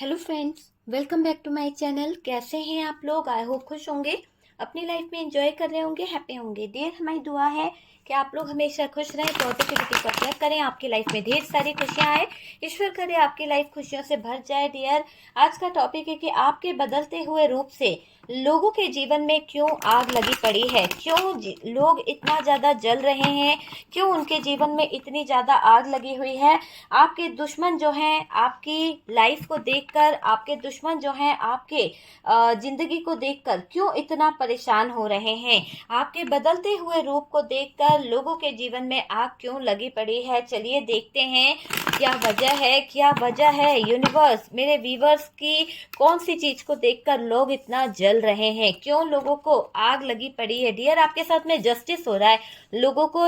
Hello friends, welcome back to my channel. कैसे हैं आप लोग? आई होप खुश होंगे, अपनी लाइफ में एंजॉय कर रहे होंगे, हैप्पी होंगे। डियर, हमारी दुआ है कि आप लोग हमेशा खुश रहें, पॉजिटिविटी को अट्रैक्ट करें, आपकी लाइफ में ढेर सारी खुशियां आए। ईश्वर करे आपकी लाइफ खुशियों से भर जाए। डियर, आज का टॉपिक है कि आपके बदलते हुए रूप से लोगों के जीवन में क्यों आग लगी पड़ी है, क्यों लोग इतना ज़्यादा जल रहे हैं, क्यों उनके जीवन में इतनी ज़्यादा आग लगी हुई है। आपके दुश्मन जो हैं आपकी लाइफ को देखकर, आपके दुश्मन जो हैं आपके जिंदगी को देखकर क्यों इतना परेशान हो रहे हैं। आपके बदलते हुए रूप को देखकर लोगों के जीवन में आग क्यों लगी पड़ी है। चलिए देखते हैं क्या वजह है, क्या वजह है। यूनिवर्स, मेरे व्यूवर्स की कौन सी चीज को देखकर लोग इतना जल रहे हैं, क्यों लोगों को आग लगी पड़ी है। डियर, आपके साथ में जस्टिस हो रहा है, लोगों को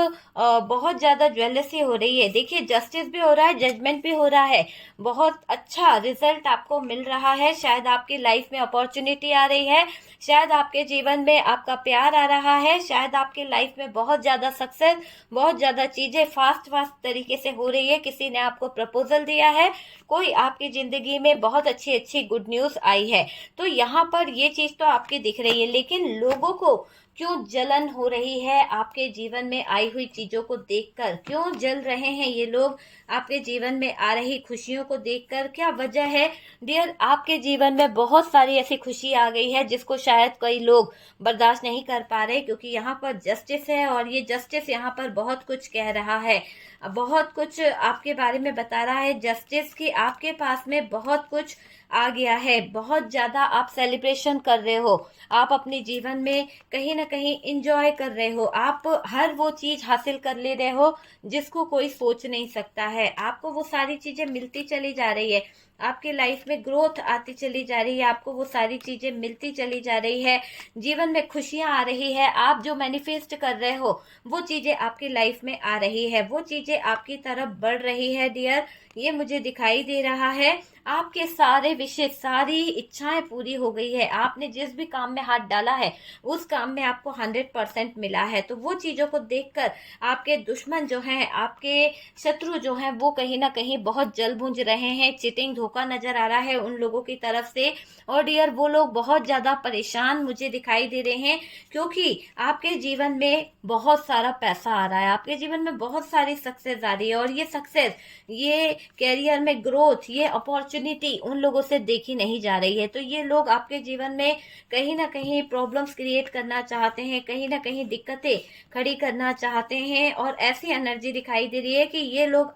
बहुत ज्यादा ज्वेलसी हो रही है। देखिए, जस्टिस भी हो रहा है, जजमेंट भी हो रहा है, बहुत अच्छा रिजल्ट आपको मिल रहा है। शायद आपकी लाइफ में अपॉर्चुनिटी आ रही है, शायद आपके जीवन में आपका प्यार आ रहा है, शायद आपकी लाइफ में बहुत ज्यादा सक्सेस, बहुत ज्यादा चीजें फास्ट फास्ट तरीके से हो रही है। किसी ने आपको प्रपोजल दिया है, कोई आपकी जिंदगी में बहुत अच्छी अच्छी गुड न्यूज आई है। तो यहाँ पर ये चीज तो आपकी दिख रही है, लेकिन लोगों को क्यों जलन हो रही है आपके जीवन में आई हुई चीजों को देखकर, क्यों जल रहे हैं ये लोग आपके जीवन में आ रही खुशियों को देखकर, क्या वजह है। डियर, आपके जीवन में बहुत सारी ऐसी खुशी आ गई है जिसको शायद कई लोग बर्दाश्त नहीं कर पा रहे, क्योंकि यहाँ पर जस्टिस है और ये जस्टिस यहाँ पर बहुत कुछ कह रहा है, बहुत कुछ आपके बारे में बता रहा है। जस्टिस की आपके पास में बहुत कुछ आ गया है, बहुत ज्यादा आप सेलिब्रेशन कर रहे हो, आप अपने जीवन में कहीं ना कहीं इंजॉय कर रहे हो, आप हर वो चीज हासिल कर ले रहे हो जिसको कोई सोच नहीं सकता है। आपको वो सारी चीजें मिलती चली जा रही है, आपके लाइफ में ग्रोथ आती चली जा रही है, आपको वो सारी चीजें मिलती चली जा रही है, जीवन में खुशियां आ रही है। आप जो मैनिफेस्ट कर रहे हो वो चीजें आपकी लाइफ में आ रही है, वो चीजें आपकी तरफ बढ़ रही है। डियर, ये मुझे दिखाई दे रहा है, आपके सारे विशेष, सारी इच्छाएं पूरी हो गई है। आपने जिस भी काम में हाथ डाला है उस काम में आपको 100% मिला है। तो वो चीजों को देखकर आपके दुश्मन जो हैं, आपके शत्रु जो हैं, वो कहीं ना कहीं बहुत जल बुझ रहे हैं। चिटिंग, धोखा नजर आ रहा है उन लोगों की तरफ से। और डियर, वो लोग बहुत ज्यादा परेशान मुझे दिखाई दे रहे हैं, क्योंकि आपके जीवन में बहुत सारा पैसा आ रहा है, आपके जीवन में बहुत सारी सक्सेस आ रही है, और ये सक्सेस, ये कैरियर में ग्रोथ, ये अपॉर्चुनिटी उन लोगों से देखी नहीं जा रही है। तो ये लोग आपके जीवन में कहीं ना कहीं प्रॉब्लम्स क्रिएट करना चाहते हैं, कहीं ना कहीं दिक्कतें खड़ी करना चाहते हैं, और ऐसी एनर्जी दिखाई दे रही है कि ये लोग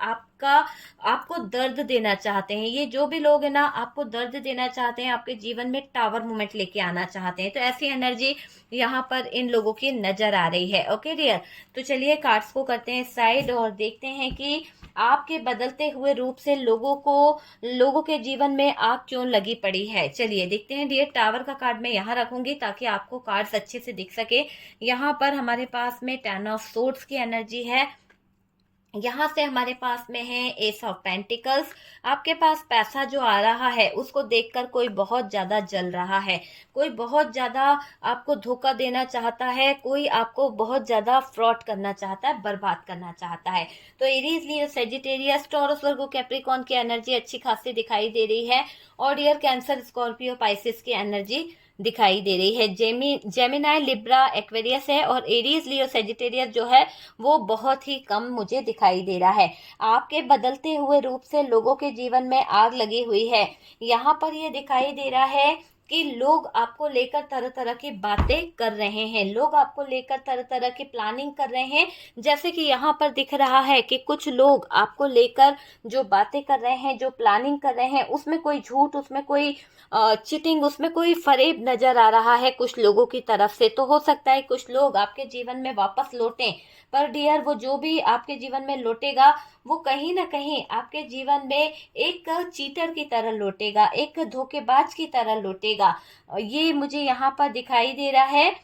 आपको दर्द देना चाहते हैं। ये जो भी लोग है ना, आपको दर्द देना चाहते हैं, आपके जीवन में टावर मोमेंट लेके आना चाहते हैं। तो ऐसी एनर्जी यहाँ पर इन लोगों की नजर आ रही है। ओके डियर, तो चलिए कार्ड्स को करते हैं साइड और देखते हैं कि आपके बदलते हुए रूप से लोगों के जीवन में आग क्यों लगी पड़ी है। चलिए देखते हैं डियर। टावर का कार्ड मैं यहाँ रखूंगी ताकि आपको कार्ड्स अच्छे से दिख सके। यहाँ पर हमारे पास में 10 ऑफ सोर्ड्स की एनर्जी है, यहाँ से हमारे पास में है एस ऑफ पेंटिकल्स। आपके पास पैसा जो आ रहा है उसको देखकर कोई बहुत ज्यादा जल रहा है, कोई बहुत ज्यादा आपको धोखा देना चाहता है, कोई आपको बहुत ज्यादा फ्रॉड करना चाहता है, बर्बाद करना चाहता है। तो एरीज, लियो, सेजिटेरियस, टॉरस, वर्गो, कैप्रिकॉर्न की एनर्जी अच्छी खासी दिखाई दे रही है, और डियर कैंसर, स्कॉर्पियो, पाइसिस की एनर्जी दिखाई दे रही है। जेमिनाई, लिब्रा, एक्वेरियस है, और एरीज, लियो, सेजिटेरियस जो है वो बहुत ही कम मुझे दिखाई दे रहा है। आपके बदलते हुए रूप से लोगों के जीवन में आग लगी हुई है। यहाँ पर ये दिखाई दे रहा है कि लोग आपको लेकर तरह तरह की बातें कर रहे हैं, लोग आपको लेकर तरह तरह की प्लानिंग कर रहे हैं। जैसे कि यहाँ पर दिख रहा है कि कुछ लोग आपको लेकर जो बातें कर रहे हैं, जो प्लानिंग कर रहे हैं, उसमें कोई झूठ, उसमें कोई चिटिंग, उसमें कोई फरेब नजर आ रहा है कुछ लोगों की तरफ से। तो हो सकता है कुछ लोग आपके जीवन में वापस लौटें, पर डियर, वो जो भी आपके जीवन में लौटेगा वो कहीं ना कहीं आपके जीवन में एक चीटर की तरह लौटेगा, एक धोखेबाज की तरह लौटेगा। ये मुझे यहाँ पर दिखाई दे रहा है।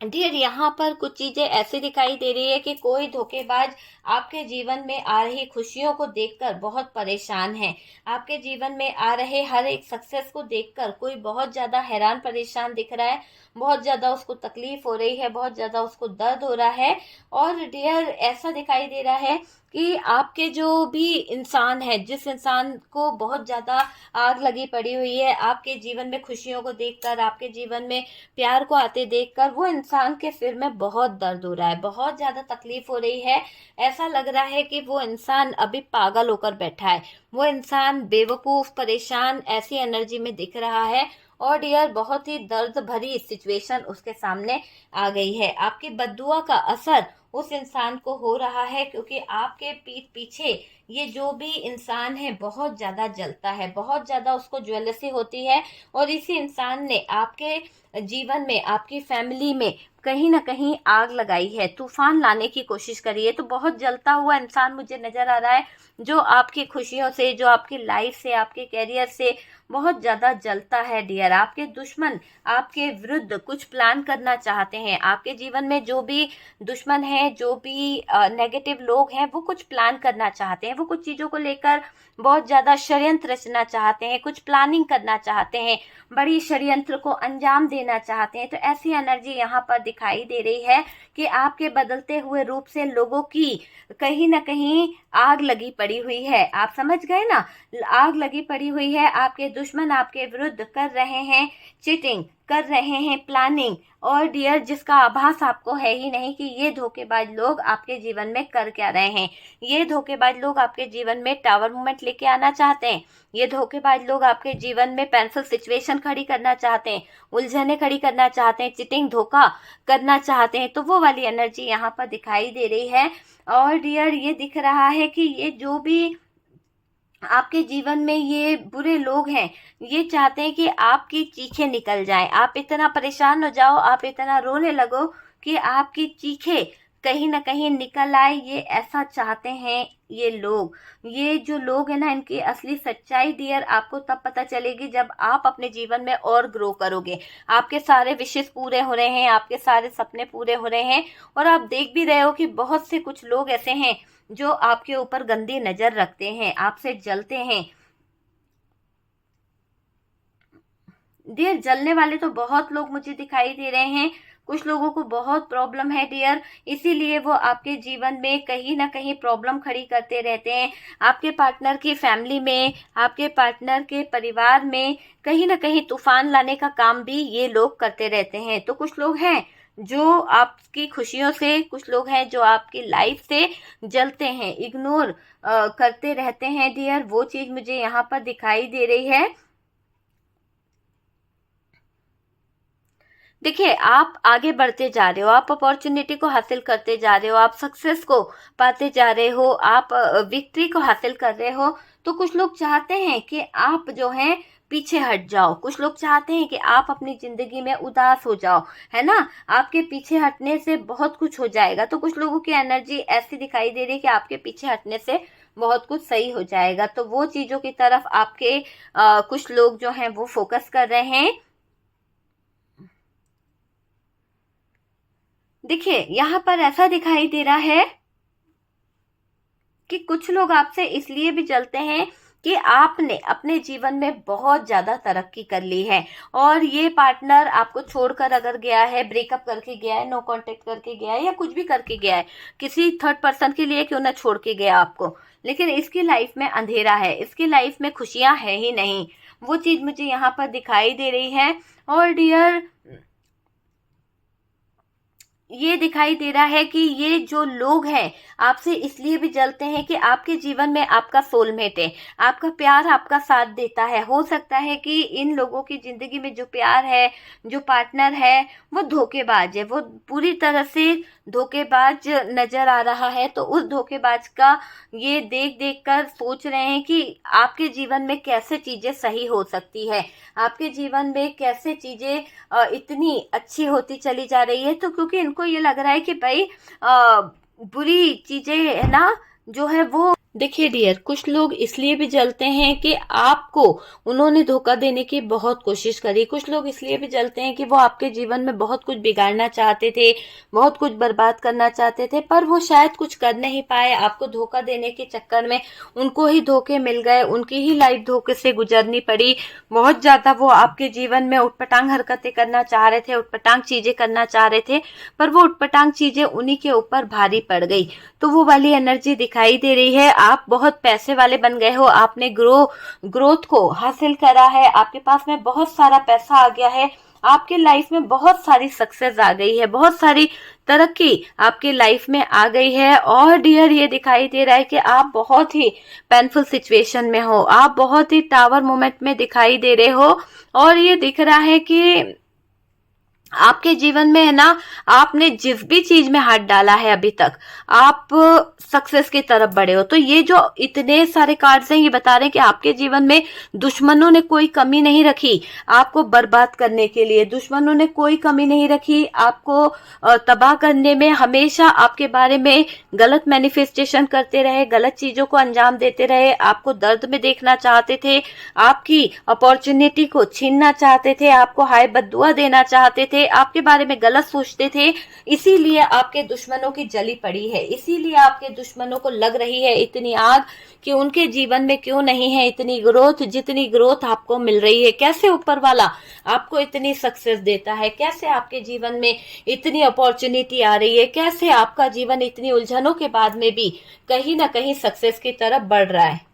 डियर, यहाँ पर कुछ चीजें ऐसी दिखाई दे रही है कि कोई धोखेबाज आपके जीवन में आ रही खुशियों को देखकर बहुत परेशान है, आपके जीवन में आ रहे हर एक सक्सेस को देखकर कोई बहुत ज्यादा हैरान परेशान दिख रहा है, बहुत ज्यादा उसको तकलीफ हो रही है, बहुत ज्यादा उसको दर्द हो रहा है। और डियर, ऐसा दिखाई दे रहा है कि आपके जो भी इंसान है, जिस इंसान को बहुत ज़्यादा आग लगी पड़ी हुई है आपके जीवन में खुशियों को देखकर, आपके जीवन में प्यार को आते देखकर, वो इंसान के सिर में बहुत दर्द हो रहा है, बहुत ज़्यादा तकलीफ हो रही है। ऐसा लग रहा है कि वो इंसान अभी पागल होकर बैठा है, वो इंसान बेवकूफ़, परेशान ऐसी एनर्जी में दिख रहा है। और डियर, बहुत ही दर्द भरी सिचुएशन उसके सामने आ गई है। आपकी बद्दुआ का असर उस इंसान को हो रहा है, क्योंकि आपके पीठ पीछे ये जो भी इंसान है बहुत ज़्यादा जलता है, बहुत ज़्यादा उसको ज्वेलसी होती है। और इसी इंसान ने आपके जीवन में, आपकी फैमिली में कहीं ना कहीं आग लगाई है, तूफान लाने की कोशिश करी है। तो बहुत जलता हुआ इंसान मुझे नज़र आ रहा है, जो आपकी खुशियों से, जो आपकी लाइफ से, आपके कैरियर से बहुत ज़्यादा जलता है डियर। आपके दुश्मन आपके विरुद्ध कुछ प्लान करना चाहते हैं। आपके जीवन में जो भी दुश्मन है, जो भी नेगेटिव लोग हैं, वो कुछ प्लान करना चाहते हैं, वो कुछ चीज़ों को लेकर बहुत ज़्यादा षड्यंत्र रचना चाहते हैं, कुछ प्लानिंग करना चाहते हैं, बड़ी षड्यंत्र को अंजाम देना चाहते हैं। तो ऐसी एनर्जी यहाँ पर दिखाई दे रही है कि आपके बदलते हुए रूप से लोगों की कहीं ना कहीं आग लगी पड़ी हुई है। आप समझ गए ना, आग लगी पड़ी हुई है। आपके दुश्मन आपके विरुद्ध कर रहे हैं चीटिंग, कर रहे हैं प्लानिंग। और डियर, जिसका आभास आपको है ही नहीं कि ये धोखेबाज लोग आपके जीवन में कर क्या रहे हैं। ये धोखेबाज लोग आपके जीवन में टावर मूवमेंट लेके आना चाहते हैं। ये धोखेबाज लोग आपके जीवन में पेंसिल सिचुएशन खड़ी करना चाहते हैं, उलझने खड़ी करना चाहते हैं, चिटिंग, धोखा करना चाहते हैं। तो वो वाली एनर्जी यहाँ पर दिखाई दे रही है। और डियर, ये दिख रहा है कि ये जो भी आपके जीवन में ये बुरे लोग हैं, ये चाहते हैं कि आपकी चीखें निकल जाएं, आप इतना परेशान हो जाओ, आप इतना रोने लगो कि आपकी चीखें कहीं ना कहीं निकल आए। ये ऐसा चाहते हैं ये लोग। ये जो लोग हैं ना, इनकी असली सच्चाई डियर आपको तब पता चलेगी जब आप अपने जीवन में और ग्रो करोगे। आपके सारे विशेष पूरे हो रहे हैं, आपके सारे सपने पूरे हो रहे हैं। और आप देख भी रहे हो कि बहुत से कुछ लोग ऐसे हैं जो आपके ऊपर गंदी नजर रखते हैं, आपसे जलते हैं। डियर, जलने वाले तो बहुत लोग मुझे दिखाई दे रहे हैं। कुछ लोगों को बहुत प्रॉब्लम है डियर, इसीलिए वो आपके जीवन में कहीं ना कहीं प्रॉब्लम खड़ी करते रहते हैं। आपके पार्टनर की फैमिली में, आपके पार्टनर के परिवार में कहीं ना कहीं तूफान लाने का काम भी ये लोग करते रहते हैं। तो कुछ लोग हैं जो आपकी खुशियों से, कुछ लोग हैं जो आपकी लाइफ से जलते हैं, इग्नोर करते रहते हैं डियर। वो चीज मुझे यहाँ पर दिखाई दे रही है। देखिए, आप आगे बढ़ते जा रहे हो, आप अपॉर्चुनिटी को हासिल करते जा रहे हो, आप सक्सेस को पाते जा रहे हो, आप विक्ट्री को हासिल कर रहे हो। तो कुछ लोग चाहते हैं कि आप जो हैं पीछे हट जाओ, कुछ लोग चाहते हैं कि आप अपनी जिंदगी में उदास हो जाओ, है ना। आपके पीछे हटने से बहुत कुछ हो जाएगा। तो कुछ लोगों की एनर्जी ऐसी दिखाई दे रही है कि आपके पीछे हटने से बहुत कुछ सही हो जाएगा। तो वो चीजों की तरफ आपके कुछ लोग जो हैं वो फोकस कर रहे हैं। देखिए, यहाँ पर ऐसा दिखाई दे रहा है कि कुछ लोग आपसे इसलिए भी जलते हैं कि आपने अपने जीवन में बहुत ज्यादा तरक्की कर ली है। और ये पार्टनर आपको छोड़कर अगर गया है, ब्रेकअप करके गया है, नो कांटेक्ट करके गया है, या कुछ भी करके गया है, किसी थर्ड पर्सन के लिए क्यों ना छोड़ के गया आपको, लेकिन इसकी लाइफ में अंधेरा है, इसकी लाइफ में खुशियां है ही नहीं। वो चीज मुझे यहाँ पर दिखाई दे रही है। और डियर, ये दिखाई दे रहा है कि ये जो लोग हैं आपसे इसलिए भी जलते हैं कि आपके जीवन में आपका सोलमेट है, आपका प्यार आपका साथ देता है। हो सकता है कि इन लोगों की जिंदगी में जो प्यार है, जो पार्टनर है, वो धोखेबाज है, वो पूरी तरह से धोखेबाज नजर आ रहा है। तो उस धोखेबाज का ये देख देख कर सोच रहे हैं कि आपके जीवन में कैसे चीजें सही हो सकती है, आपके जीवन में कैसे चीजें इतनी अच्छी होती चली जा रही है। तो क्योंकि इनको ये लग रहा है कि भाई बुरी चीजें है ना जो है वो देखिए डियर, कुछ लोग इसलिए भी जलते हैं कि आपको उन्होंने धोखा देने की बहुत कोशिश करी। कुछ लोग इसलिए भी जलते हैं कि वो आपके जीवन में बहुत कुछ बिगाड़ना चाहते थे, बहुत कुछ बर्बाद करना चाहते थे, पर वो शायद कुछ कर नहीं पाए। आपको धोखा देने के चक्कर में उनको ही धोखे मिल गए, उनकी ही लाइफ धोखे से गुजरनी पड़ी। बहुत ज्यादा वो आपके जीवन में उटपटांग हरकतें करना चाह रहे थे, उटपटांग चीजें करना चाह रहे थे, पर वो उटपटांग चीजें उन्हीं के ऊपर भारी पड़ गई। तो वो वाली एनर्जी दिखाई दे रही है। आप बहुत पैसे वाले बन गए हो, आपने ग्रोथ को हासिल करा है, आपके पास में बहुत सारा पैसा आ गया है, आपके लाइफ में बहुत सारी सक्सेस आ गई है, बहुत सारी तरक्की आपकी लाइफ में आ गई है। और डियर, ये दिखाई दे रहा है कि आप बहुत ही पेनफुल सिचुएशन में हो, आप बहुत ही टावर मोमेंट में दिखाई दे रहे हो। और ये दिख रहा है कि आपके जीवन में है ना, आपने जिस भी चीज में हाथ डाला है अभी तक, आप सक्सेस की तरफ बढ़े हो। तो ये जो इतने सारे कार्ड्स हैं, ये बता रहे हैं कि आपके जीवन में दुश्मनों ने कोई कमी नहीं रखी आपको बर्बाद करने के लिए। दुश्मनों ने कोई कमी नहीं रखी आपको तबाह करने में। हमेशा आपके बारे में गलत मैनिफेस्टेशन करते रहे, गलत चीजों को अंजाम देते रहे, आपको दर्द में देखना चाहते थे, आपकी अपॉर्चुनिटी को छीनना चाहते थे, आपको हाय बद्दुआ देना चाहते थे, आपके बारे में गलत सोचते थे। इसीलिए आपके दुश्मनों की जली पड़ी है, इसीलिए आपके दुश्मनों को लग रही है इतनी आग कि उनके जीवन में क्यों नहीं है इतनी ग्रोथ जितनी ग्रोथ आपको मिल रही है। कैसे ऊपर वाला आपको इतनी सक्सेस देता है, कैसे आपके जीवन में इतनी अपॉर्चुनिटी आ रही है, कैसे आपका जीवन इतनी उलझनों के बाद में भी कहीं ना कहीं सक्सेस की तरफ बढ़ रहा है।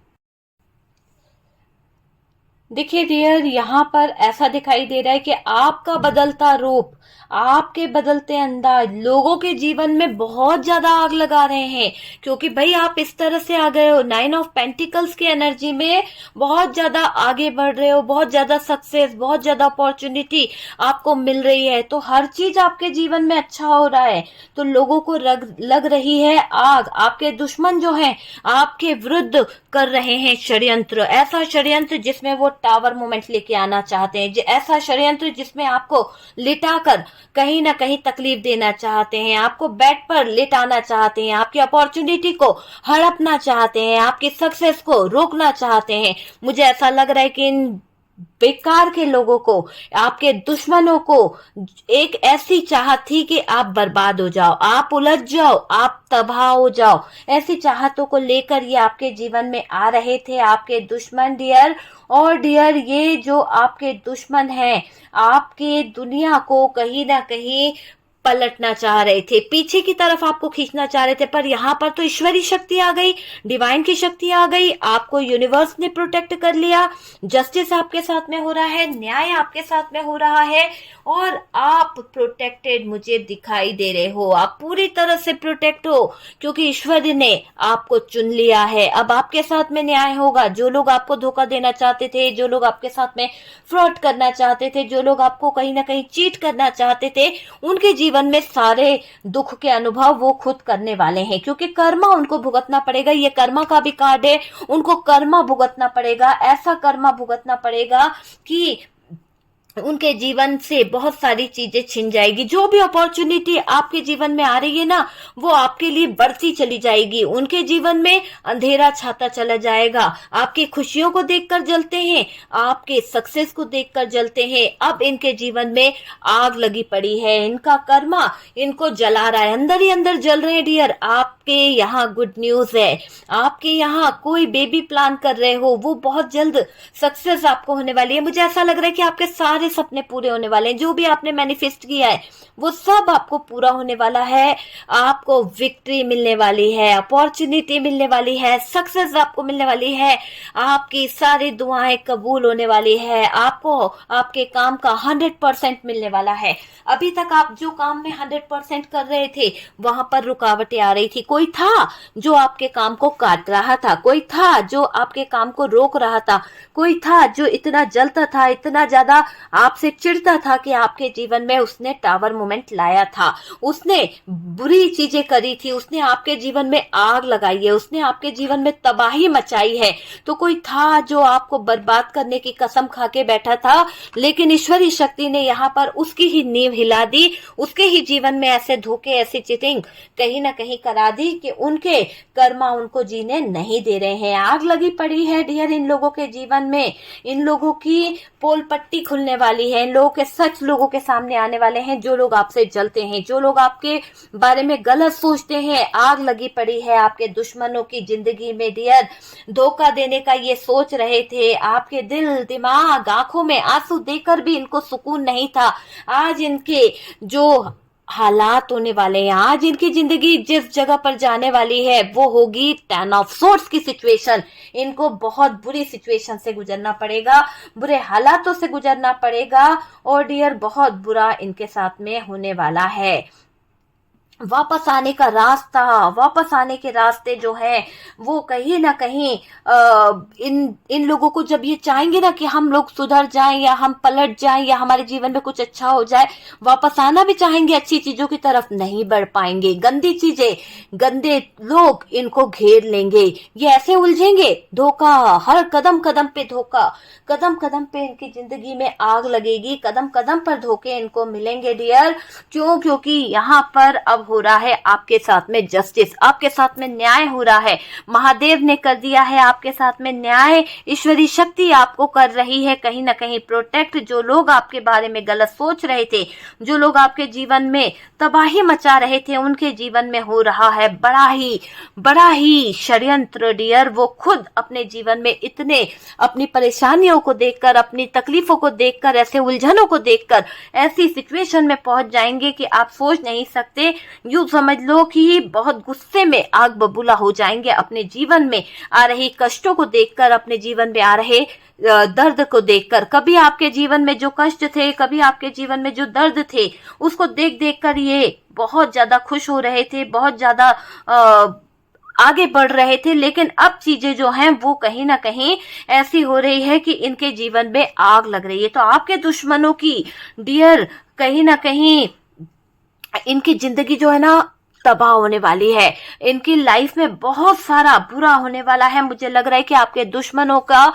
देखिए डियर, यहाँ पर ऐसा दिखाई दे रहा है कि आपका बदलता रूप, आपके बदलते अंदाज लोगों के जीवन में बहुत ज्यादा आग लगा रहे हैं। क्योंकि भाई आप इस तरह से आ गए हो, 9 ऑफ पेंटिकल्स की एनर्जी में बहुत ज्यादा आगे बढ़ रहे हो, बहुत ज्यादा सक्सेस, बहुत ज्यादा अपॉर्चुनिटी आपको मिल रही है। तो हर चीज आपके जीवन में अच्छा हो रहा है, तो लोगों को लग रही है आग। आपके दुश्मन जो हैं आपके विरुद्ध कर रहे हैं षड्यंत्र, ऐसा षड्यंत्र जिसमें वो टावर मोमेंट लेके आना चाहते हैं, ऐसा षड्यंत्र जिसमें आपको लिटाकर कहीं ना कहीं तकलीफ देना चाहते हैं, आपको बेड पर लिटाना चाहते हैं, आपकी अपॉर्चुनिटी को हड़पना चाहते हैं, आपकी सक्सेस को रोकना चाहते हैं। मुझे ऐसा लग रहा है कि इन बेकार के लोगों को, आपके दुश्मनों को एक ऐसी चाहत थी कि आप बर्बाद हो जाओ, आप उलझ जाओ, आप तबाह हो जाओ। ऐसी चाहतों को लेकर ये आपके जीवन में आ रहे थे आपके दुश्मन डियर। और डियर, ये जो आपके दुश्मन हैं आपके दुनिया को कहीं ना कहीं पलटना चाह रहे थे, पीछे की तरफ आपको खींचना चाह रहे थे। पर यहाँ पर तो ईश्वरी शक्ति आ गई, डिवाइन की शक्ति आ गई, आपको यूनिवर्स ने प्रोटेक्ट कर लिया। जस्टिस आपके साथ में हो रहा है, न्याय आपके साथ में हो रहा है, और आप प्रोटेक्टेड मुझे दिखाई दे रहे हो। आप पूरी तरह से प्रोटेक्ट हो क्योंकि ईश्वर ने आपको चुन लिया है। अब आपके साथ में न्याय होगा। जो लोग आपको धोखा देना चाहते थे, जो लोग आपके साथ में फ्रॉड करना चाहते थे, जो लोग आपको कहीं ना कहीं चीट करना चाहते थे, उनके जीवन में सारे दुख के अनुभव वो खुद करने वाले हैं, क्योंकि कर्मा उनको भुगतना पड़ेगा। ये कर्मा का भी कार्ड है, उनको कर्मा भुगतना पड़ेगा। ऐसा कर्मा भुगतना पड़ेगा कि उनके जीवन से बहुत सारी चीजें छिन जाएगी। जो भी अपॉर्चुनिटी आपके जीवन में आ रही है ना, वो आपके लिए बढ़ती चली जाएगी। उनके जीवन में अंधेरा छाता चला जाएगा। आपकी खुशियों को देखकर जलते हैं, आपके सक्सेस को देखकर जलते हैं। अब इनके जीवन में आग लगी पड़ी है, इनका कर्मा इनको जला रहा है, अंदर ही अंदर जल रहे हैं डियर। आपके यहाँ गुड न्यूज है, आपके यहाँ कोई बेबी प्लान कर रहे हो, वो बहुत जल्द सक्सेस आपको होने वाली है। मुझे ऐसा लग रहा है कि आपके सारे सपने पूरे होने वाले हैं। जो भी आपने मैनिफेस्ट किया है वो सब आपको पूरा होने वाला है। आपको विक्ट्री मिलने वाली है, अपॉर्चुनिटी मिलने वाली है, सक्सेस आपको मिलने वाली है, आपकी सारी दुआएं कबूल होने वाली है, आपको आपके काम का 100% मिलने वाला है। अभी तक आप जो काम में 100% कर रहे थे वहां पर रुकावटें आ रही थी। कोई था जो आपके काम को काट रहा था, कोई था जो आपके काम को रोक रहा था, कोई था जो इतना जलता था, इतना ज्यादा आपसे चिढ़ता था कि आपके जीवन में उसने टावर मोमेंट लाया था, उसने बुरी चीजें करी थी, उसने आपके जीवन में आग लगाई है, उसने आपके जीवन में तबाही मचाई है। तो कोई था जो आपको बर्बाद करने की कसम खा के बैठा था, लेकिन ईश्वरीय शक्ति ने यहाँ पर उसकी ही नींव हिला दी, उसके ही जीवन में ऐसे धोखे, ऐसी चिटिंग कहीं ना कहीं करा दी कि उनके कर्मा उनको जीने नहीं दे रहे हैं। आग लगी पड़ी है डियर इन लोगों के जीवन में, इन लोगों की पोल पट्टी खुलने वाली है, इन लोगों के सच लोगों के सामने आने वाले हैं, जो लोग आपसे जलते हैं, जो लोग आपके बारे में गलत सोचते हैं। आग लगी पड़ी है आपके दुश्मनों की जिंदगी में डियर। धोखा देने का ये सोच रहे थे, आपके दिल, दिमाग, आंखों में आंसू देकर भी इनको सुकून नहीं था। आज इनके जो हालात होने वाले हैं, आज इनकी जिंदगी जिस जगह पर जाने वाली है वो होगी 10 ऑफ सोर्ड्स की सिचुएशन। इनको बहुत बुरी सिचुएशन से गुजरना पड़ेगा, बुरे हालातों से गुजरना पड़ेगा, और डियर बहुत बुरा इनके साथ में होने वाला है। वापस आने का रास्ता, वापस आने के रास्ते जो है वो कहीं ना कहीं इन लोगों को जब ये चाहेंगे ना कि हम लोग सुधर जाएं या हम पलट जाएं या हमारे जीवन में कुछ अच्छा हो जाए, वापस आना भी चाहेंगे, अच्छी चीजों की तरफ नहीं बढ़ पाएंगे। गंदी चीजें, गंदे लोग इनको घेर लेंगे, ये ऐसे उलझेंगे, धोखा, हर कदम कदम पे धोखा, कदम कदम पे इनकी जिंदगी में आग लगेगी, कदम कदम पर धोखे इनको मिलेंगे डियर। क्यों? क्योंकि यहाँ पर अब हो रहा है आपके साथ में जस्टिस, आपके साथ में न्याय हो रहा है। महादेव ने कर दिया है आपके साथ में न्याय, ईश्वरी शक्ति आपको कर रही है कहीं ना कहीं प्रोटेक्ट। जो लोग आपके बारे में गलत सोच रहे थे, जो लोग आपके जीवन में तबाही मचा रहे थे, उनके जीवन में हो रहा है बड़ा ही षड्यंत्र डियर। वो खुद अपने जीवन में इतने अपनी परेशानियों को देखकर, अपनी तकलीफों को देखकर, ऐसे उलझनों को देखकर ऐसी सिचुएशन में पहुंच जाएंगे कि आप सोच नहीं सकते। यूं समझ लो कि बहुत गुस्से में आग बबूला हो जाएंगे, अपने जीवन में आ रही कष्टों को देखकर, अपने जीवन में आ रहे दर्द को देखकर। कभी आपके जीवन में जो कष्ट थे, कभी आपके जीवन में जो दर्द थे, उसको देख देख कर ये बहुत ज्यादा खुश हो रहे थे, बहुत ज्यादा आगे बढ़ रहे थे। लेकिन अब चीजें जो हैं वो कहीं ना कहीं ऐसी हो रही है कि इनके जीवन में आग लग रही है। तो आपके दुश्मनों की डियर कहीं ना कहीं इनकी जिंदगी जो है ना तबाह होने वाली है, इनकी लाइफ में बहुत सारा बुरा होने वाला है। मुझे लग रहा है कि आपके दुश्मनों का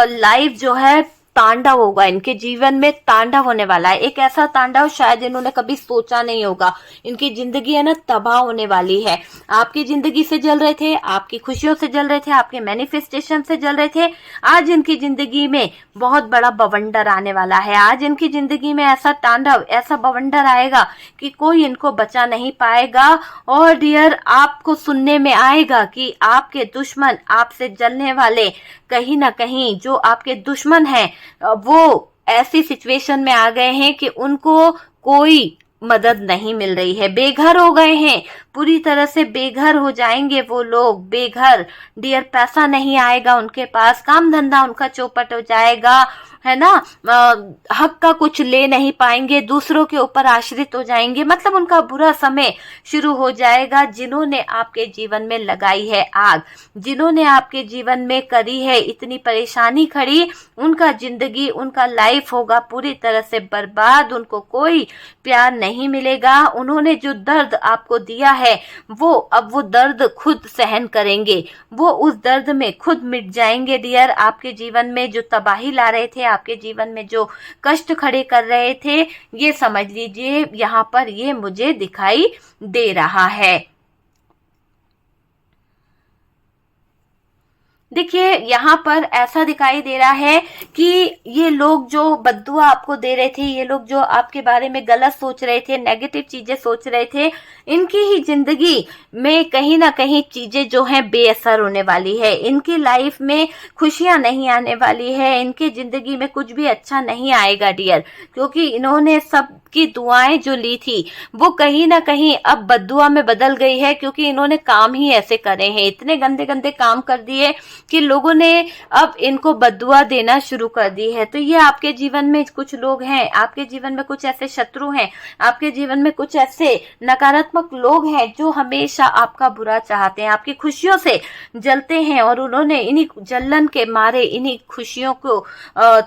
लाइफ जो है तांडव होगा, इनके जीवन में तांडव होने वाला है। एक ऐसा तांडव शायद इन्होंने कभी सोचा नहीं होगा। इनकी जिंदगी है ना तबाह होने वाली है। आपकी जिंदगी से जल रहे थे, आपकी खुशियों से जल रहे थे, आपके मैनिफेस्टेशन से जल रहे थे, आज इनकी जिंदगी में बहुत बड़ा बवंडर आने वाला है। आज इनकी जिंदगी में ऐसा तांडव, ऐसा बवंडर आएगा कि कोई इनको बचा नहीं पाएगा। और डियर आपको सुनने में आएगा कि आपके दुश्मन, आपसे जलने वाले, कहीं ना कहीं जो आपके दुश्मन हैं वो ऐसी सिचुएशन में आ गए हैं कि उनको कोई मदद नहीं मिल रही है, बेघर हो गए हैं, पूरी तरह से बेघर हो जाएंगे वो लोग, बेघर डियर। पैसा नहीं आएगा उनके पास, काम धंधा उनका चौपट हो जाएगा, है ना, हक का कुछ ले नहीं पाएंगे, दूसरों के ऊपर आश्रित हो जाएंगे, मतलब उनका बुरा समय शुरू हो जाएगा। जिन्होंने आपके जीवन में लगाई है आग, जिन्होंने आपके जीवन में करी है इतनी परेशानी खड़ी, उनका जिंदगी, उनका लाइफ होगा पूरी तरह से बर्बाद। उनको कोई प्यार नहीं मिलेगा। उन्होंने जो दर्द आपको दिया है वो अब वो दर्द खुद सहन करेंगे, वो उस दर्द में खुद मिट जाएंगे डियर। आपके जीवन में जो तबाही ला रहे थे, आपके जीवन में जो कष्ट खड़े कर रहे थे, ये समझ लीजिए यहाँ पर ये मुझे दिखाई दे रहा है। देखिए यहाँ पर ऐसा दिखाई दे रहा है कि ये लोग जो बद्दुआ आपको दे रहे थे, ये लोग जो आपके बारे में गलत सोच रहे थे, नेगेटिव चीजें सोच रहे थे, इनकी ही जिंदगी में कहीं ना कहीं चीजें जो हैं बेअसर होने वाली है। इनकी लाइफ में खुशियां नहीं आने वाली है, इनकी जिंदगी में कुछ भी अच्छा नहीं आएगा डियर, क्योंकि इन्होंने सबकी दुआएं जो ली थी वो कहीं ना कहीं अब बद्दुआ में बदल गई है, क्योंकि इन्होंने काम ही ऐसे करे हैं, इतने गंदे गंदे काम कर दिए कि लोगों ने अब इनको बद्दुआ देना शुरू कर दी है। तो ये आपके जीवन में कुछ लोग हैं, आपके जीवन में कुछ ऐसे शत्रु हैं, आपके जीवन में कुछ ऐसे नकारात्मक लोग हैं जो हमेशा आपका बुरा चाहते हैं, आपकी खुशियों से जलते हैं और उन्होंने इन्हीं जलन के मारे इन्हीं खुशियों को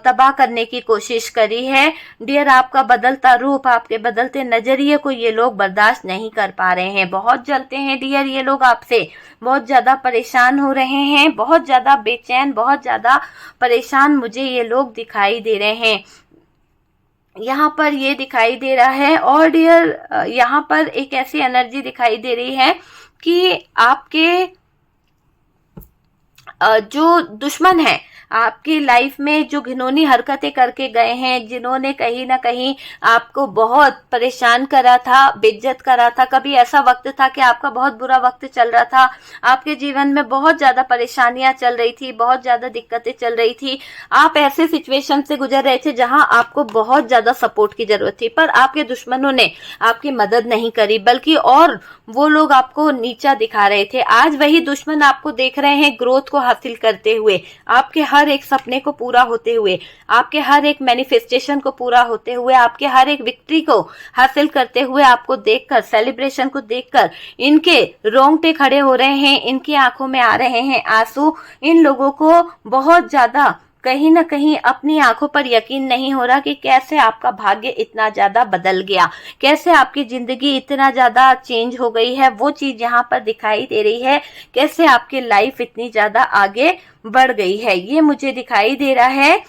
तबाह करने की कोशिश करी है। डियर, आपका बदलता रूप, आपके बदलते नजरिए को ये लोग बर्दाश्त नहीं कर पा रहे हैं। बहुत जलते हैं डियर ये लोग आपसे, बहुत ज्यादा परेशान हो रहे हैं, बहुत ज्यादा बेचैन, बहुत ज्यादा परेशान मुझे ये लोग दिखाई दे रहे हैं। यहाँ पर ये दिखाई दे रहा है। और डियर, यहाँ पर एक ऐसी एनर्जी दिखाई दे रही है कि आपके जो दुश्मन है आपकी लाइफ में, जो घिनौनी हरकतें करके गए हैं, जिन्होंने कहीं ना कहीं आपको बहुत परेशान करा था, बेइज्जत करा था, कभी ऐसा वक्त था कि आपका बहुत बुरा वक्त चल रहा था, आपके जीवन में बहुत ज्यादा परेशानियां चल रही थी, बहुत ज्यादा दिक्कतें चल रही थी, आप ऐसे सिचुएशन से गुजर रहे थे जहां आपको बहुत ज्यादा सपोर्ट की जरूरत थी, पर आपके दुश्मनों ने आपकी मदद नहीं करी, बल्कि और वो लोग आपको नीचा दिखा रहे थे। आज वही दुश्मन आपको देख रहे हैं ग्रोथ को हासिल करते हुए, आपके हर एक सपने को पूरा होते हुए, आपके हर एक मैनिफेस्टेशन को पूरा होते हुए, आपके हर एक विक्ट्री को हासिल करते हुए आपको देखकर, सेलिब्रेशन को देखकर इनके रोंगटे खड़े हो रहे हैं, इनकी आंखों में आ रहे हैं आंसू। इन लोगों को बहुत ज्यादा कहीं ना कहीं अपनी आंखों पर यकीन नहीं हो रहा कि कैसे आपका भाग्य इतना ज्यादा बदल गया, कैसे आपकी जिंदगी इतना ज्यादा चेंज हो गई है। वो चीज यहाँ पर दिखाई दे रही है, कैसे आपकी लाइफ इतनी ज्यादा आगे बढ़ गई है, ये मुझे दिखाई दे रहा है।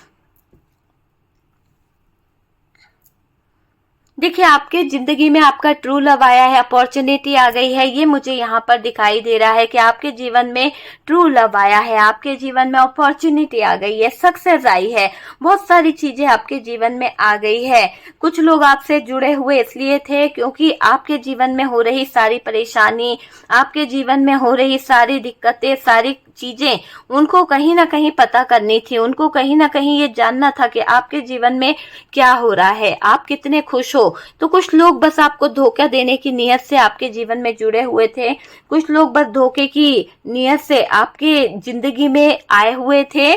देखिए, आपके जिंदगी में आपका ट्रू लव आया है, अपॉर्चुनिटी आ गई है, ये मुझे यहाँ पर दिखाई दे रहा है कि आपके जीवन में ट्रू लव आया है, आपके जीवन में अपॉर्चुनिटी आ गई है, सक्सेस आई है, बहुत सारी चीजें आपके जीवन में आ गई है। कुछ लोग आपसे जुड़े हुए इसलिए थे क्योंकि आपके जीवन में हो रही सारी परेशानी, आपके जीवन में हो रही सारी दिक्कतें, सारी चीजें उनको कहीं ना कहीं पता करनी थी, उनको कहीं ना कहीं ये जानना था कि आपके जीवन में क्या हो रहा है, आप कितने खुश हो। तो कुछ लोग बस आपको धोखा देने की नीयत से आपके जीवन में जुड़े हुए थे, कुछ लोग बस धोखे की नीयत से आपके जिंदगी में आए हुए थे।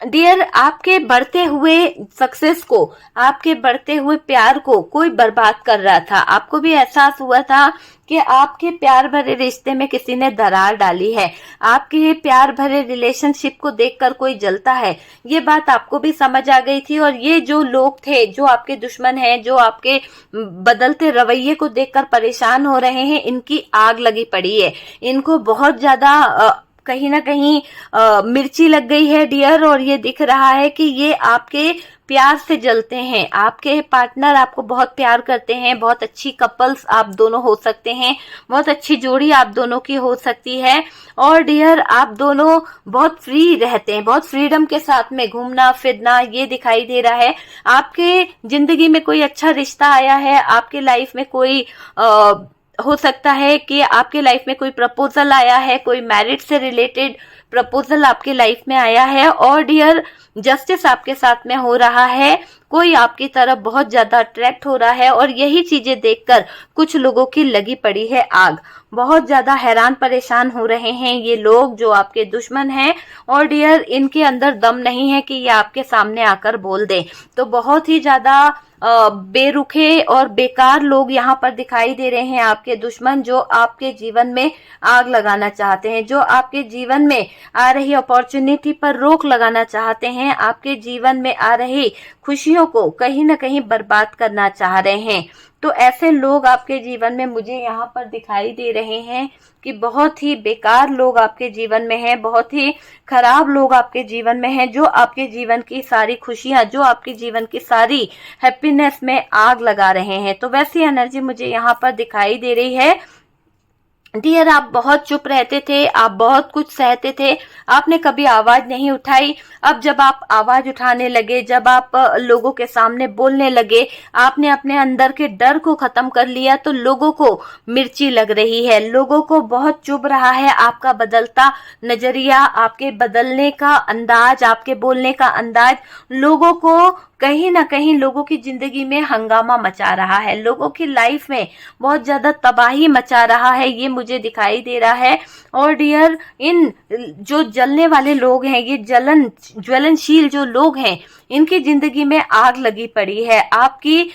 डियर, आपके बढ़ते हुए सक्सेस को, आपके बढ़ते हुए प्यार को कोई बर्बाद कर रहा था। आपको भी एहसास हुआ था कि आपके प्यार भरे रिश्ते में किसी ने दरार डाली है, आपके प्यार भरे रिलेशनशिप को देखकर कोई जलता है, ये बात आपको भी समझ आ गई थी। और ये जो लोग थे, जो आपके दुश्मन हैं, जो आपके बदलते रवैये को देखकर परेशान हो रहे हैं, इनकी आग लगी पड़ी है, इनको बहुत ज्यादा कहीं ना कहीं मिर्ची लग गई है डियर। और ये दिख रहा है कि ये आपके प्यार से जलते हैं, आपके पार्टनर आपको बहुत प्यार करते हैं, बहुत अच्छी कपल्स आप दोनों हो सकते हैं, बहुत अच्छी जोड़ी आप दोनों की हो सकती है। और डियर, आप दोनों बहुत फ्री रहते हैं, बहुत फ्रीडम के साथ में घूमना फिरना, ये दिखाई दे रहा है। आपके जिंदगी में कोई अच्छा रिश्ता आया है, आपके लाइफ में कोई हो सकता है कि आपके लाइफ में कोई प्रपोजल आया है, कोई मैरिज से रिलेटेड प्रपोजल आपके लाइफ में आया है। और डियर, जस्टिस आपके साथ में हो रहा है, कोई आपकी तरफ बहुत ज्यादा अट्रैक्ट हो रहा है। और यही चीजें देखकर कुछ लोगों की लगी पड़ी है आग, बहुत ज्यादा हैरान परेशान हो रहे हैं ये लोग जो आपके दुश्मन हैं। और डियर, इनके अंदर दम नहीं है कि ये आपके सामने आकर बोल दे। तो बहुत ही ज्यादा बेरुखे और बेकार लोग यहाँ पर दिखाई दे रहे हैं, आपके दुश्मन, जो आपके जीवन में आग लगाना चाहते हैं, जो आपके जीवन में आ रही अपॉर्चुनिटी पर रोक लगाना चाहते हैं, आपके जीवन में आ रही खुशियों को कहीं ना कहीं बर्बाद करना चाह रहे हैं। तो ऐसे लोग आपके जीवन में मुझे यहाँ पर दिखाई दे रहे हैं कि बहुत ही बेकार लोग आपके जीवन में हैं, बहुत ही खराब लोग आपके जीवन में हैं, जो आपके जीवन की सारी खुशियां, जो आपके जीवन की सारी हैप्पीनेस में आग लगा रहे हैं। तो वैसी एनर्जी मुझे यहाँ पर दिखाई दे रही है। डियर, आप बहुत चुप रहते थे, आप बहुत कुछ सहते थे, आपने कभी आवाज नहीं उठाई। अब जब आप आवाज उठाने लगे, जब आप लोगों के सामने बोलने लगे, आपने अपने अंदर के डर को खत्म कर लिया, तो लोगों को मिर्ची लग रही है, लोगों को बहुत चुभ रहा है आपका बदलता नजरिया, आपके बदलने का अंदाज, आपके बोलने का अंदाज लोगों को कहीं ना कहीं लोगों की जिंदगी में हंगामा मचा रहा है, लोगों की लाइफ में बहुत ज्यादा तबाही मचा रहा है, ये मुझे दिखाई दे रहा है। और डियर, इन जो जलने वाले लोग हैं, ये ज्वलनशील जो लोग हैं, इनकी जिंदगी में आग लगी पड़ी है। आपकी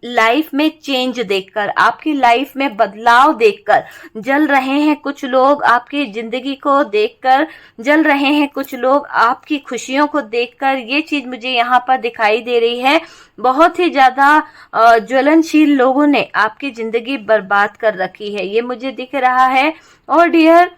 लाइफ में चेंज देखकर, आपकी लाइफ में बदलाव देखकर जल रहे हैं कुछ लोग, आपकी जिंदगी को देखकर जल रहे हैं कुछ लोग, आपकी खुशियों को देखकर। ये चीज मुझे यहाँ पर दिखाई दे रही है। बहुत ही ज्यादा ज्वलनशील लोगों ने आपकी जिंदगी बर्बाद कर रखी है, ये मुझे दिख रहा है। और डियर,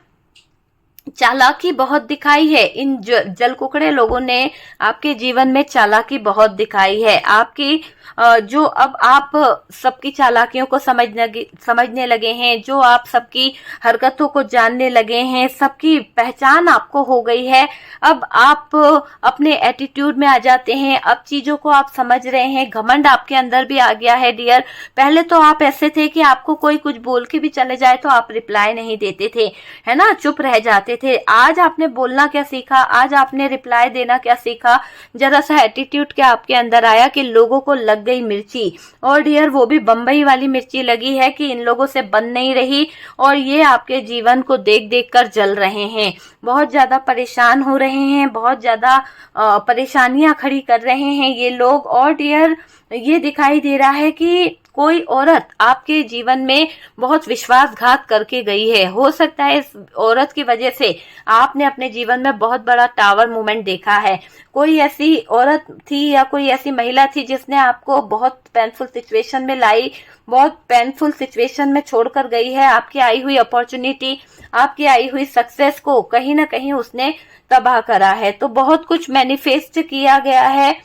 चालाकी बहुत दिखाई है, इन जल कुकड़े लोगों ने आपके जीवन में चालाकी बहुत दिखाई है। आपकी जो अब आप सबकी चालाकियों को समझने लगे हैं, जो आप सबकी हरकतों को जानने लगे हैं, सबकी पहचान आपको हो गई है। अब आप अपने एटीट्यूड में आ जाते हैं, अब चीजों को आप समझ रहे हैं, घमंड आपके अंदर भी आ गया है डियर। पहले तो आप ऐसे थे कि आपको कोई कुछ बोल के भी चले जाए तो आप रिप्लाई नहीं देते थे, है ना, चुप रह जाते थे। आज आपने बोलना क्या सीखा, आज आपने रिप्लाई देना क्या सीखा, जरा सा एटीट्यूड क्या आपके अंदर आया कि लोगों को लग गई मिर्ची। और डियर, वो भी बंबई वाली मिर्ची लगी है कि इन लोगों से बन नहीं रही, और ये आपके जीवन को देख देख कर जल रहे हैं, बहुत ज्यादा परेशान हो रहे हैं, बहुत ज्यादा परेशानियां खड़ी कर रहे हैं ये लोग। और डियर, ये दिखाई दे रहा है कि कोई औरत आपके जीवन में बहुत विश्वासघात करके गई है। हो सकता है इस औरत की वजह से आपने अपने जीवन में बहुत बड़ा टावर मूवमेंट देखा है। कोई ऐसी औरत थी या कोई ऐसी महिला थी जिसने आपको बहुत पेनफुल सिचुएशन में लाई, बहुत पेनफुल सिचुएशन में छोड़कर गई है। आपकी आई हुई अपॉर्चुनिटी, आपकी आई हुई सक्सेस को कहीं ना कहीं उसने तबाह करा है। तो बहुत कुछ मैनिफेस्ट किया गया है।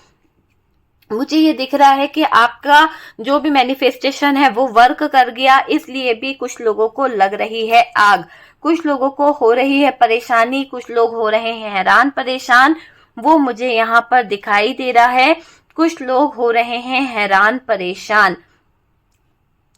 मुझे ये दिख रहा है कि आपका जो भी मैनिफेस्टेशन है वो वर्क कर गया, इसलिए भी कुछ लोगों को लग रही है आग, कुछ लोगों को हो रही है परेशानी, कुछ लोग हो रहे हैं हैरान परेशान, वो मुझे यहाँ पर दिखाई दे रहा है। कुछ लोग हो रहे हैं हैरान परेशान।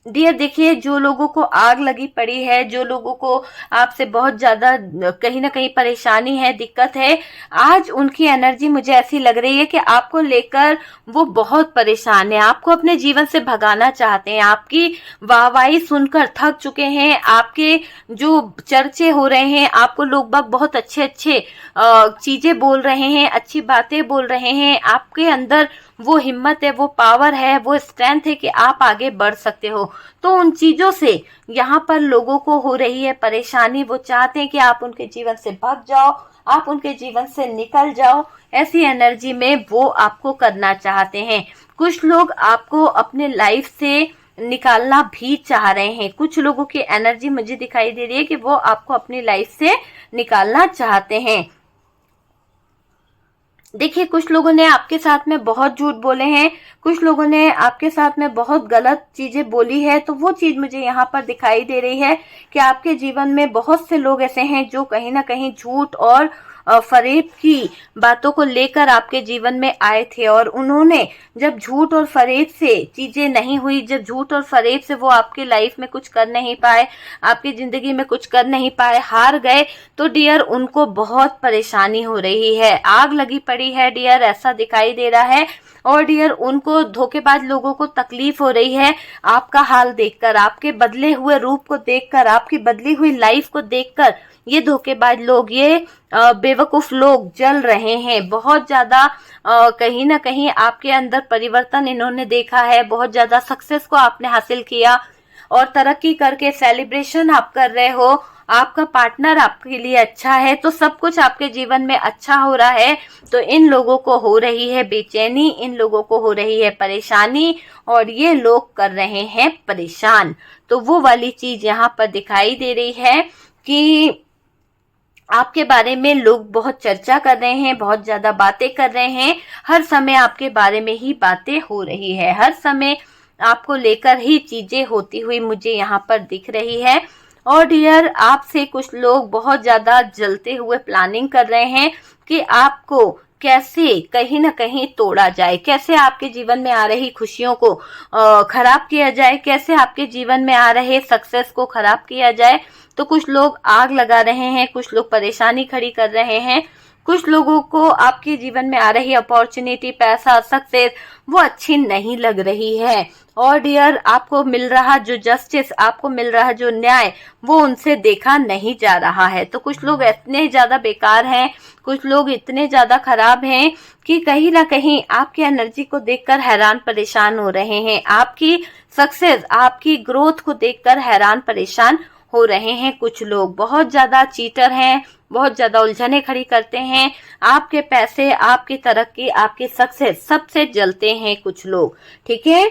डियर, देखिए, जो लोगों को आग लगी पड़ी है, जो लोगों को आपसे बहुत ज्यादा कहीं ना कहीं परेशानी है, दिक्कत है, आज उनकी एनर्जी मुझे ऐसी लग रही है कि आपको लेकर वो बहुत परेशान है, आपको अपने जीवन से भगाना चाहते हैं, आपकी वाहवाही सुनकर थक चुके हैं, आपके जो चर्चे हो रहे हैं, आपको लोग बाग बहुत अच्छे अच्छे चीजें बोल रहे हैं, अच्छी बातें बोल रहे हैं, आपके अंदर वो हिम्मत है, वो पावर है, वो स्ट्रेंथ है कि आप आगे बढ़ सकते हो। तो उन चीजों से यहाँ पर लोगों को हो रही है परेशानी, वो चाहते हैं कि आप उनके जीवन से भाग जाओ, आप उनके जीवन से निकल जाओ, ऐसी एनर्जी में वो आपको करना चाहते हैं। कुछ लोग आपको अपने लाइफ से निकालना भी चाह रहे हैं, कुछ लोगों की एनर्जी मुझे दिखाई दे रही है कि वो आपको अपनी लाइफ से निकालना चाहते हैं। देखिए, कुछ लोगों ने आपके साथ में बहुत झूठ बोले हैं, कुछ लोगों ने आपके साथ में बहुत गलत चीजें बोली है, तो वो चीज मुझे यहाँ पर दिखाई दे रही है कि आपके जीवन में बहुत से लोग ऐसे हैं जो कहीं ना कहीं झूठ और फरेब की बातों को लेकर आपके जीवन में आए थे, और उन्होंने जब झूठ और फरेब से चीजें नहीं हुई, जब झूठ और फरेब से वो आपकी लाइफ में कुछ कर नहीं पाए, आपकी जिंदगी में कुछ कर नहीं पाए, हार गए, तो डियर उनको बहुत परेशानी हो रही है, आग लगी पड़ी है डियर, ऐसा दिखाई दे रहा है। और डियर, उनको धोखेबाज लोगों को तकलीफ हो रही है आपका हाल देखकर, आपके बदले हुए रूप को देखकर, आपकी बदली हुई लाइफ को देखकर। ये धोखेबाज लोग, ये बेवकूफ लोग जल रहे हैं बहुत ज्यादा। कहीं ना कहीं आपके अंदर परिवर्तन इन्होंने देखा है, बहुत ज्यादा सक्सेस को आपने हासिल किया और तरक्की करके सेलिब्रेशन आप कर रहे हो, आपका पार्टनर आपके लिए अच्छा है, तो सब कुछ आपके जीवन में अच्छा हो रहा है। तो इन लोगों को हो रही है बेचैनी, इन लोगों को हो रही है परेशानी, और ये लोग कर रहे हैं परेशान। तो वो वाली चीज यहाँ पर दिखाई दे रही है कि आपके बारे में लोग बहुत चर्चा कर रहे हैं, बहुत ज्यादा बातें कर रहे हैं, हर समय आपके बारे में ही बातें हो रही है, हर समय आपको लेकर ही चीजें होती हुई मुझे यहाँ पर दिख रही है। और डियर, आपसे कुछ लोग बहुत ज्यादा जलते हुए प्लानिंग कर रहे हैं कि आपको कैसे कहीं ना कहीं तोड़ा जाए, कैसे आपके जीवन में आ रही खुशियों को खराब किया जाए, कैसे आपके जीवन में आ रहे सक्सेस को खराब किया जाए। तो कुछ लोग आग लगा रहे हैं, कुछ लोग परेशानी खड़ी कर रहे हैं, कुछ लोगों को आपके जीवन में आ रही अपॉर्चुनिटी, पैसा, सक्सेस वो अच्छी नहीं लग रही है। और डियर, आपको मिल रहा जो जस्टिस, आपको मिल रहा जो न्याय, वो उनसे देखा नहीं जा रहा है। तो कुछ लोग इतने ज्यादा बेकार हैं, कुछ लोग इतने ज्यादा खराब हैं कि कहीं ना कहीं आपकी एनर्जी को देखकर हैरान परेशान हो रहे हैं, आपकी सक्सेस, आपकी ग्रोथ को देखकर हैरान परेशान हो रहे हैं। कुछ लोग बहुत ज्यादा चीटर हैं, बहुत ज्यादा उलझने खड़ी करते हैं, आपके पैसे, आपकी तरक्की, आपकी सक्सेस सबसे जलते हैं कुछ लोग, ठीक है।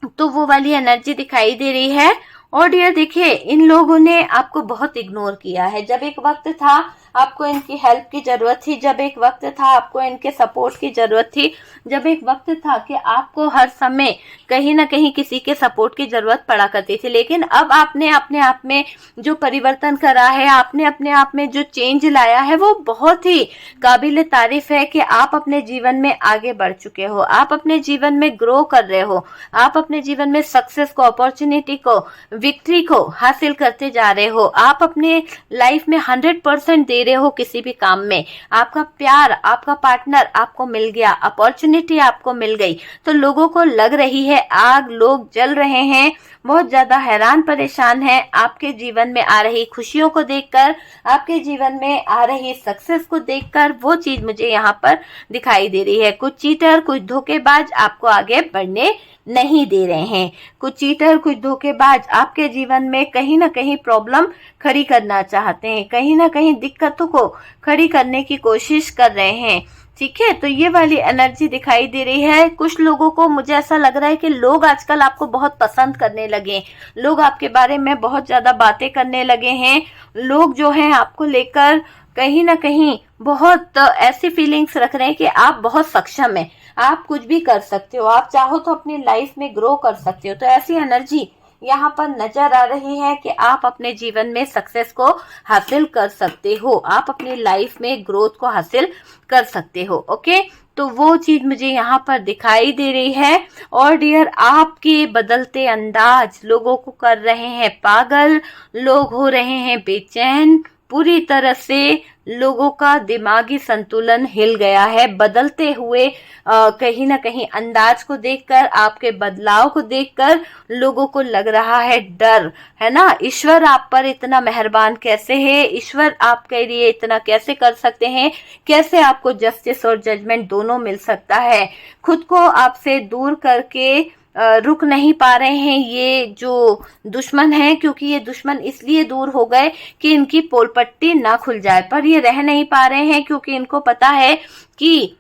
तो वो वाली एनर्जी दिखाई दे रही है। और डियर देखिए, इन लोगों ने आपको बहुत इग्नोर किया है। जब एक वक्त था आपको इनकी हेल्प की जरूरत थी, जब एक वक्त था आपको इनके सपोर्ट की जरूरत थी, जब एक वक्त था कि आपको हर समय कहीं ना कहीं किसी के सपोर्ट की जरूरत पड़ा करती थी, लेकिन अब आपने अपने आप में जो परिवर्तन करा है, आपने अपने आप में जो चेंज लाया है, वो बहुत ही काबिल तारीफ है कि आप अपने जीवन में आगे बढ़ चुके हो, आप अपने जीवन में ग्रो कर रहे हो, आप अपने जीवन में सक्सेस को, अपॉर्चुनिटी को, विक्ट्री को हासिल करते जा रहे हो, आप अपने लाइफ में 100% दे रहे हो किसी भी काम में, आपका प्यार, आपका पार्टनर आपको मिल गया, अपॉर्चुनिटी आपको मिल गई, तो लोगों को लग रही है आग, लोग जल रहे हैं, बहुत ज्यादा हैरान परेशान है आपके जीवन में आ रही खुशियों को देखकर, आपके जीवन में आ रही सक्सेस को देखकर। वो चीज मुझे यहाँ पर दिखाई दे रही है। कुछ चीटर, कुछ धोखेबाज आपको आगे बढ़ने नहीं दे रहे हैं, कुछ चीटर, कुछ धोखेबाज आपके जीवन में कहीं ना कहीं प्रॉब्लम खड़ी करना चाहते हैं, कहीं ना कहीं दिक्कतों को खड़ी करने की कोशिश कर रहे हैं, ठीक है। तो ये वाली एनर्जी दिखाई दे रही है। कुछ लोगों को मुझे ऐसा लग रहा है कि लोग आजकल आपको बहुत पसंद करने लगे, लोग आपके बारे में बहुत ज्यादा बातें करने लगे हैं, लोग जो हैं आपको लेकर कहीं ना कहीं बहुत ऐसी फीलिंग्स रख रहे हैं कि आप बहुत सक्षम हैं, आप कुछ भी कर सकते हो, आप चाहो तो अपनी लाइफ में ग्रो कर सकते हो। तो ऐसी एनर्जी यहाँ पर नजर आ रही है कि आप अपने जीवन में सक्सेस को हासिल कर सकते हो, आप अपनी लाइफ में ग्रोथ को हासिल कर सकते हो, ओके। तो वो चीज मुझे यहाँ पर दिखाई दे रही है। और डियर, आपके बदलते अंदाज लोगों को कर रहे हैं पागल, लोग हो रहे हैं बेचैन, पूरी तरह से लोगों का दिमागी संतुलन हिल गया है। बदलते हुए कहीं ना कहीं अंदाज को देखकर, आपके बदलाव को देखकर लोगों को लग रहा है डर, है ना। ईश्वर आप पर इतना मेहरबान कैसे है, ईश्वर आपके लिए इतना कैसे कर सकते हैं, कैसे आपको जस्टिस और जजमेंट दोनों मिल सकता है। खुद को आपसे दूर करके रुक नहीं पा रहे हैं ये जो दुश्मन है, क्योंकि ये दुश्मन इसलिए दूर हो गए कि इनकी पोलपट्टी ना खुल जाए, पर ये रह नहीं पा रहे हैं क्योंकि इनको पता है कि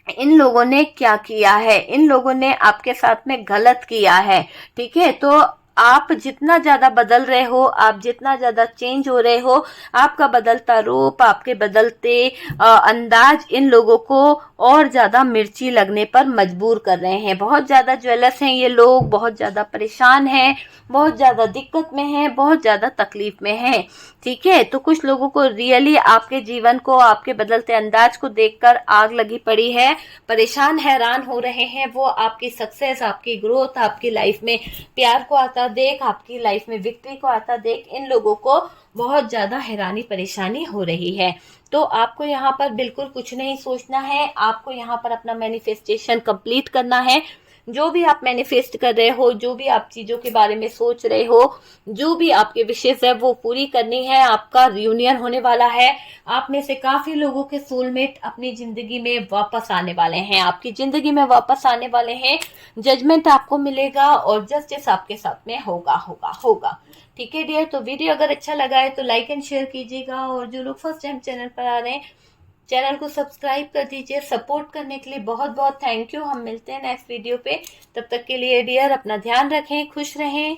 इन लोगों ने क्या किया है, इन लोगों ने आपके साथ में गलत किया है, ठीक है। तो आप जितना ज्यादा बदल रहे हो, आप जितना ज्यादा चेंज हो रहे हो, आपका बदलता रूप, आपके बदलते अंदाज इन लोगों को और ज्यादा मिर्ची लगने पर मजबूर कर रहे हैं। बहुत ज्यादा ज्वेलस हैं ये लोग, बहुत ज्यादा परेशान हैं, बहुत ज्यादा दिक्कत में हैं, बहुत ज्यादा तकलीफ में हैं, ठीक है। तो कुछ लोगों को रियली आपके जीवन को, आपके बदलते अंदाज को देखकर आग लगी पड़ी है, परेशान हैरान हो रहे हैं। वो आपकी सक्सेस, आपकी ग्रोथ, आपकी लाइफ में प्यार को आता देख, आपकी लाइफ में विक्ट्री को आता देख इन लोगों को बहुत ज्यादा हैरानी परेशानी हो रही है। तो आपको यहाँ पर बिल्कुल कुछ नहीं सोचना है, आपको यहाँ पर अपना मैनिफेस्टेशन कंप्लीट करना है। जो भी आप मैनिफेस्ट कर रहे हो, जो भी आप चीजों के बारे में सोच रहे हो, जो भी आपके विशेष है वो पूरी करनी है। आपका रियूनियन होने वाला है, आप में से काफी लोगों के सोलमेट अपनी जिंदगी में वापस आने वाले हैं, आपकी जिंदगी में वापस आने वाले हैं। जजमेंट आपको मिलेगा और जस्टिस आपके साथ में होगा होगा होगा, ठीक है डियर। तो वीडियो अगर अच्छा लगा है तो लाइक एंड शेयर कीजिएगा, और जो लोग फर्स्ट टाइम चैनल पर आ रहे हैं चैनल को सब्सक्राइब कर दीजिए। सपोर्ट करने के लिए बहुत बहुत थैंक यू। हम मिलते हैं नेक्स्ट वीडियो पे, तब तक के लिए डियर अपना ध्यान रखें, खुश रहें।